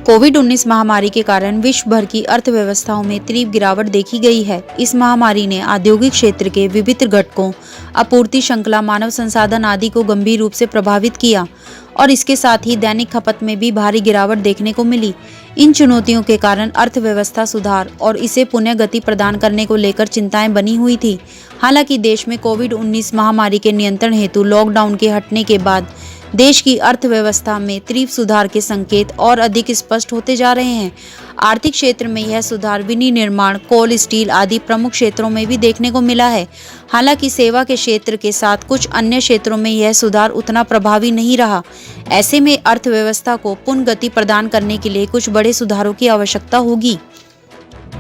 कोविड-19 महामारी के कारण विश्व भर की अर्थव्यवस्थाओं में तीव्र गिरावट देखी गई है। इस महामारी ने औद्योगिक क्षेत्र के विभिन्न घटकों, आपूर्ति श्रृंखला, मानव संसाधन आदि को गंभीर रूप से प्रभावित किया और इसके साथ ही दैनिक खपत में भी भारी गिरावट देखने को मिली। इन चुनौतियों के कारण अर्थव्यवस्था सुधार और इसे पुनः गति प्रदान करने को लेकर चिंताएं बनी हुई थी। हालांकि देश में कोविड-19 महामारी के नियंत्रण हेतु लॉकडाउन के हटने के बाद देश की अर्थव्यवस्था में तीव्र सुधार के संकेत और अधिक स्पष्ट होते जा रहे हैं। आर्थिक क्षेत्र में यह सुधार विनिर्माण, कोल, स्टील आदि प्रमुख क्षेत्रों में भी देखने को मिला है। हालांकि सेवा के क्षेत्र के साथ कुछ अन्य क्षेत्रों में यह सुधार उतना प्रभावी नहीं रहा। ऐसे में अर्थव्यवस्था को पुनः गति प्रदान करने के लिए कुछ बड़े सुधारों की आवश्यकता होगी।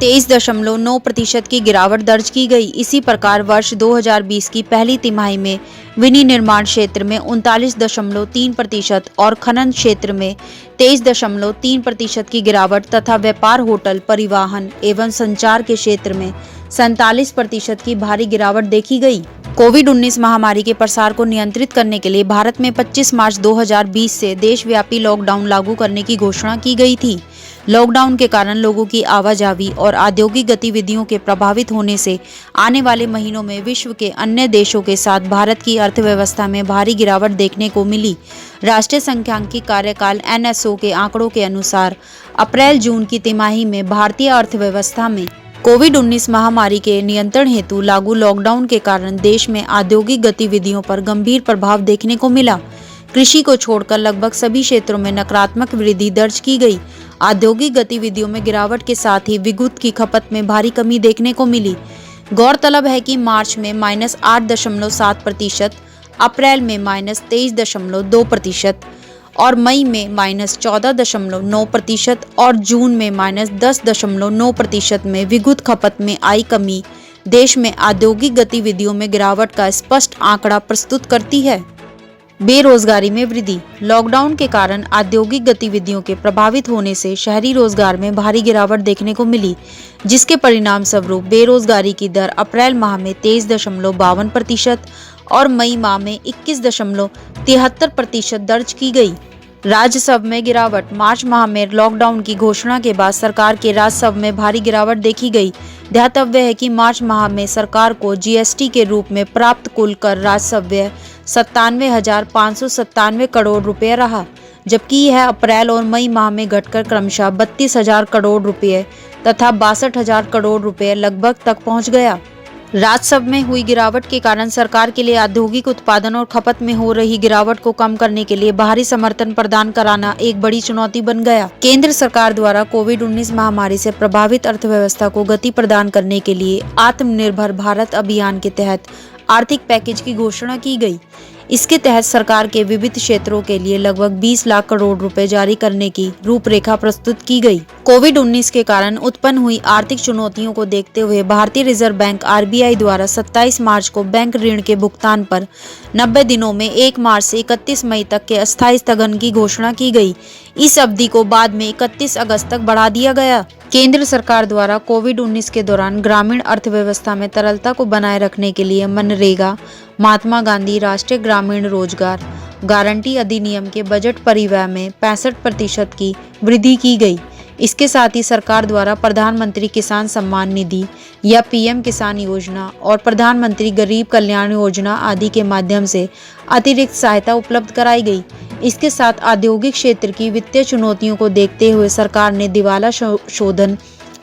23.9% की गिरावट दर्ज की गई। इसी प्रकार वर्ष 2020 की पहली तिमाही में विनिर्माण क्षेत्र में 39.3% और खनन क्षेत्र में 23.3% की गिरावट तथा व्यापार, होटल, परिवहन एवं संचार के क्षेत्र में 47% की भारी गिरावट देखी गई। कोविड-19 महामारी के प्रसार को नियंत्रित करने के लिए भारत में 25 मार्च 2020 से देशव्यापी लॉकडाउन लागू करने की घोषणा की गई थी। लॉकडाउन के कारण लोगों की आवाजाही और औद्योगिक गतिविधियों के प्रभावित होने से आने वाले महीनों में विश्व के अन्य देशों के साथ भारत की अर्थव्यवस्था में भारी गिरावट देखने को मिली। राष्ट्रीय सांख्यिकी कार्यकाल NSO के आंकड़ों के अनुसार अप्रैल-जून की तिमाही में भारतीय अर्थव्यवस्था में कोविड-19 महामारी के नियंत्रण हेतु लागू लॉकडाउन के कारण देश में औद्योगिक गतिविधियों पर गंभीर प्रभाव देखने को मिला। कृषि को छोड़कर लगभग सभी क्षेत्रों में नकारात्मक वृद्धि दर्ज की गई। औद्योगिक गतिविधियों में गिरावट के साथ ही विद्युत की खपत में भारी कमी देखने को मिली। गौरतलब है कि मार्च में -8.7%, अप्रैल में -23.2% और मई में -14.9% और जून में -10.9% में विद्युत खपत में आई कमी देश में औद्योगिक गतिविधियों में गिरावट का स्पष्ट आंकड़ा प्रस्तुत करती है। बेरोजगारी में वृद्धि। लॉकडाउन के कारण औद्योगिक गतिविधियों के प्रभावित होने से शहरी रोजगार में भारी गिरावट देखने को मिली, जिसके परिणाम स्वरूप बेरोजगारी की दर अप्रैल माह में 23.52% और मई माह में 21.73% दर्ज की गई। राजस्व में गिरावट। मार्च माह में लॉकडाउन की घोषणा के बाद सरकार के राजस्व में भारी गिरावट देखी गई। ध्यातव्य है कि मार्च माह में सरकार को GST के रूप में प्राप्त कुल कर राजस्व 97,597 करोड़ रुपए रहा, जबकि यह अप्रैल और मई माह में घटकर क्रमशः 32,000 करोड़ रुपए तथा 62,000 करोड़ रुपए लगभग तक पहुंच गया। राजस्व में हुई गिरावट के कारण सरकार के लिए औद्योगिक उत्पादन और खपत में हो रही गिरावट को कम करने के लिए बाहरी समर्थन प्रदान कराना एक बड़ी चुनौती बन गया। केंद्र सरकार द्वारा कोविड-19 महामारी से प्रभावित अर्थव्यवस्था को गति प्रदान करने के लिए आत्मनिर्भर भारत अभियान के तहत आर्थिक पैकेज की घोषणा की गई। इसके तहत सरकार के विविध क्षेत्रों के लिए लगभग 20 लाख करोड़ रुपए जारी करने की रूपरेखा प्रस्तुत की गई। कोविड-19 के कारण उत्पन्न हुई आर्थिक चुनौतियों को देखते हुए भारतीय रिजर्व बैंक RBI द्वारा 27 मार्च को बैंक ऋण के भुगतान पर 90 दिनों में 1 मार्च से 31 मई तक के अस्थायी स्थगन की घोषणा की गई। इस अवधि को बाद में 31 अगस्त तक बढ़ा दिया गया। केंद्र सरकार द्वारा कोविड-19 के दौरान ग्रामीण अर्थव्यवस्था में तरलता को बनाए रखने के लिए मनरेगा, महात्मा गांधी राष्ट्रीय ग्रामीण रोजगार गारंटी अधिनियम के बजट परिव्यय में 65% की वृद्धि की गई। इसके साथ ही सरकार द्वारा प्रधानमंत्री किसान सम्मान निधि या PM किसान योजना और प्रधानमंत्री गरीब कल्याण योजना आदि के माध्यम से अतिरिक्त सहायता उपलब्ध कराई गई। इसके साथ औद्योगिक क्षेत्र की वित्तीय चुनौतियों को देखते हुए सरकार ने दिवाला शोधन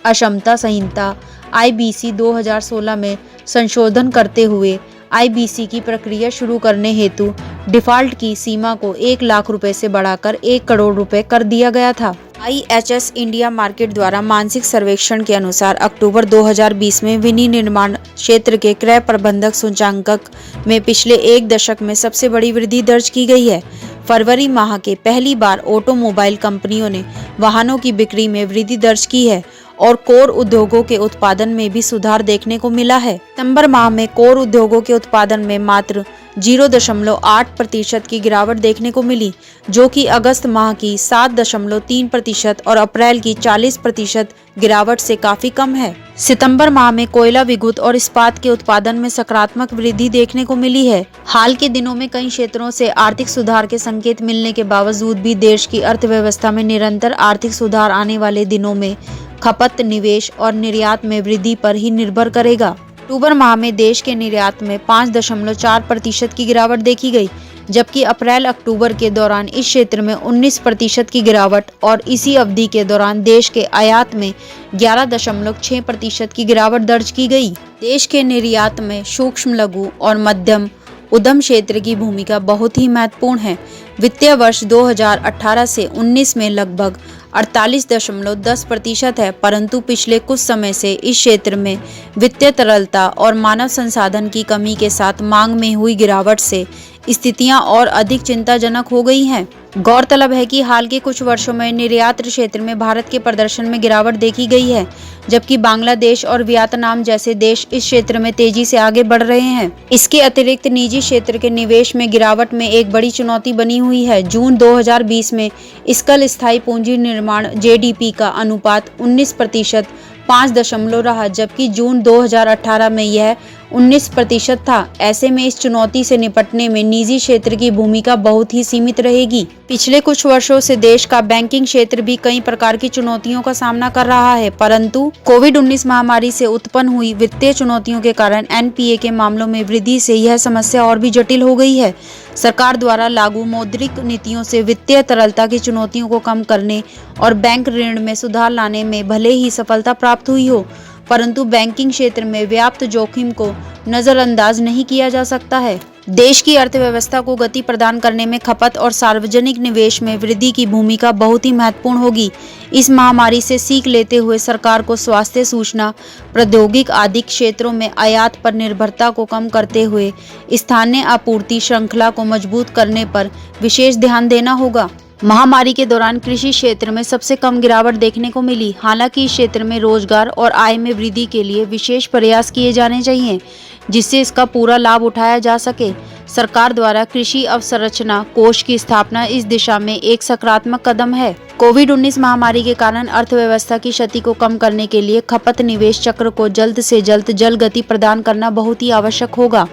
अक्षमता संहिता IBC 2016 में संशोधन करते हुए IBC की प्रक्रिया शुरू करने हेतु डिफॉल्ट की सीमा को 1 लाख रुपए से बढ़ाकर 1 करोड़ रुपए कर दिया गया था। IHS इंडिया मार्केट द्वारा मासिक सर्वेक्षण के अनुसार अक्टूबर 2020 में विनिर्माण क्षेत्र के क्रय प्रबंधक सूचकांक में पिछले एक दशक में सबसे बड़ी वृद्धि दर्ज की गई है। फरवरी माह के पहली बार ऑटोमोबाइल कंपनियों ने वाहनों की बिक्री में वृद्धि दर्ज की है और कोर उद्योगों के उत्पादन में भी सुधार देखने को मिला है। सितंबर माह में कोर उद्योगों के उत्पादन में मात्र 0.8% की गिरावट देखने को मिली, जो कि अगस्त माह की 7.3% और अप्रैल की 40% गिरावट से काफी कम है। सितंबर माह में कोयला विद्युत और इस्पात के उत्पादन में सकारात्मक वृद्धि देखने को मिली है। हाल के दिनों में कई क्षेत्रों से आर्थिक सुधार के संकेत मिलने के बावजूद भी देश की अर्थव्यवस्था में निरंतर आर्थिक सुधार आने वाले दिनों में खपत, निवेश और निर्यात में वृद्धि पर ही निर्भर करेगा। अक्टूबर माह में देश के निर्यात में 5.4% की गिरावट देखी गई, जबकि अप्रैल-अक्टूबर के दौरान इस क्षेत्र में 19% की गिरावट और इसी अवधि के दौरान देश के आयात में 11.6% की गिरावट दर्ज की गई। देश के निर्यात में सूक्ष्म, लघु और मध्यम उद्यम क्षेत्र की भूमिका बहुत ही महत्वपूर्ण है। वित्तीय वर्ष 2018 से 19 में लगभग 48.10% है, परंतु पिछले कुछ समय से इस क्षेत्र में वित्तीय तरलता और मानव संसाधन की कमी के साथ मांग में हुई गिरावट से स्थितियां और अधिक चिंताजनक हो गई हैं। गौरतलब है कि हाल के कुछ वर्षों में निर्यात क्षेत्र में भारत के प्रदर्शन में गिरावट देखी गई है, जबकि बांग्लादेश और वियतनाम जैसे देश इस क्षेत्र में तेजी से आगे बढ़ रहे हैं। इसके अतिरिक्त निजी क्षेत्र के निवेश में गिरावट में एक बड़ी चुनौती बनी हुई है। जून 2020 में सकल स्थायी पूंजी निर्माण (जीडीपी) का अनुपात 19% 5 रहा, जबकि जून 2018 में यह 19% था। ऐसे में इस चुनौती से निपटने में निजी क्षेत्र की भूमिका बहुत ही सीमित रहेगी। पिछले कुछ वर्षों से देश का बैंकिंग क्षेत्र भी कई प्रकार की चुनौतियों का सामना कर रहा है, परंतु कोविड-19 महामारी से उत्पन्न हुई वित्तीय चुनौतियों के कारण एनपीए के मामलों में वृद्धि से यह समस्या और भी जटिल हो गई है। सरकार द्वारा लागू मौद्रिक नीतियों से वित्तीय तरलता की चुनौतियों को कम करने और बैंक ऋण में सुधार लाने में भले ही सफलता प्राप्त हुई हो, परंतु बैंकिंग क्षेत्र में व्याप्त जोखिम को नजरअंदाज नहीं किया जा सकता है। देश की अर्थव्यवस्था को गति प्रदान करने में खपत और सार्वजनिक निवेश में वृद्धि की भूमिका बहुत ही महत्वपूर्ण होगी। इस महामारी से सीख लेते हुए सरकार को स्वास्थ्य, सूचना, प्रौद्योगिकी आदि क्षेत्रों में आयात पर निर्भरता को कम करते हुए स्थानीय आपूर्ति श्रृंखला को मजबूत करने पर विशेष ध्यान देना होगा। महामारी के दौरान कृषि क्षेत्र में सबसे कम गिरावट देखने को मिली। हालांकि इस क्षेत्र में रोजगार और आय में वृद्धि के लिए विशेष प्रयास किए जाने चाहिए, जिससे इसका पूरा लाभ उठाया जा सके। सरकार द्वारा कृषि अवसंरचना कोष की स्थापना इस दिशा में एक सकारात्मक कदम है। कोविड-19 महामारी के कारण अर्थव्यवस्था की क्षति को कम करने के लिए खपत निवेश चक्र को जल्द से जल्द गति प्रदान करना बहुत ही आवश्यक होगा।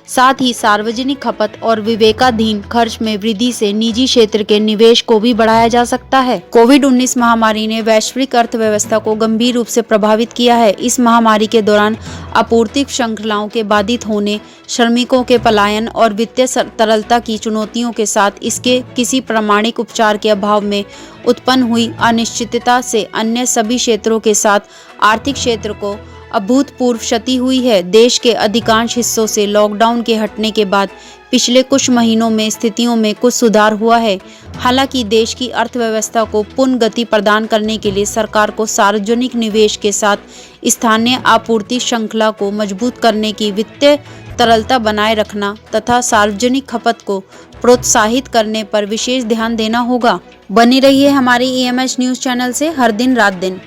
साथ ही सार्वजनिक खपत और विवेकाधीन खर्च में वृद्धि से निजी क्षेत्र के निवेश को भी बढ़ाया जा सकता है। कोविड-19 महामारी ने वैश्विक अर्थव्यवस्था को गंभीर रूप से प्रभावित किया है। इस महामारी के दौरान आपूर्ति श्रृंखलाओं के बाधित होने, श्रमिकों के पलायन और वित्तीय तरलता की चुनौतियों के साथ इसके किसी प्रामाणिक उपचार के अभाव में उत्पन्न हुई अनिश्चितता से अन्य सभी क्षेत्रों के साथ आर्थिक क्षेत्र को अभूतपूर्व क्षति हुई है। देश के अधिकांश हिस्सों से लॉकडाउन के हटने के बाद पिछले कुछ महीनों में स्थितियों में कुछ सुधार हुआ है। हालांकि देश की अर्थव्यवस्था को पुनः गति प्रदान करने के लिए सरकार को सार्वजनिक निवेश के साथ स्थानीय आपूर्ति श्रृंखला को मजबूत करने की, वित्तीय तरलता बनाए रखना तथा सार्वजनिक खपत को प्रोत्साहित करने पर विशेष ध्यान देना होगा। बनी रहिए हमारी EMH न्यूज़ चैनल से हर दिन रात दिन।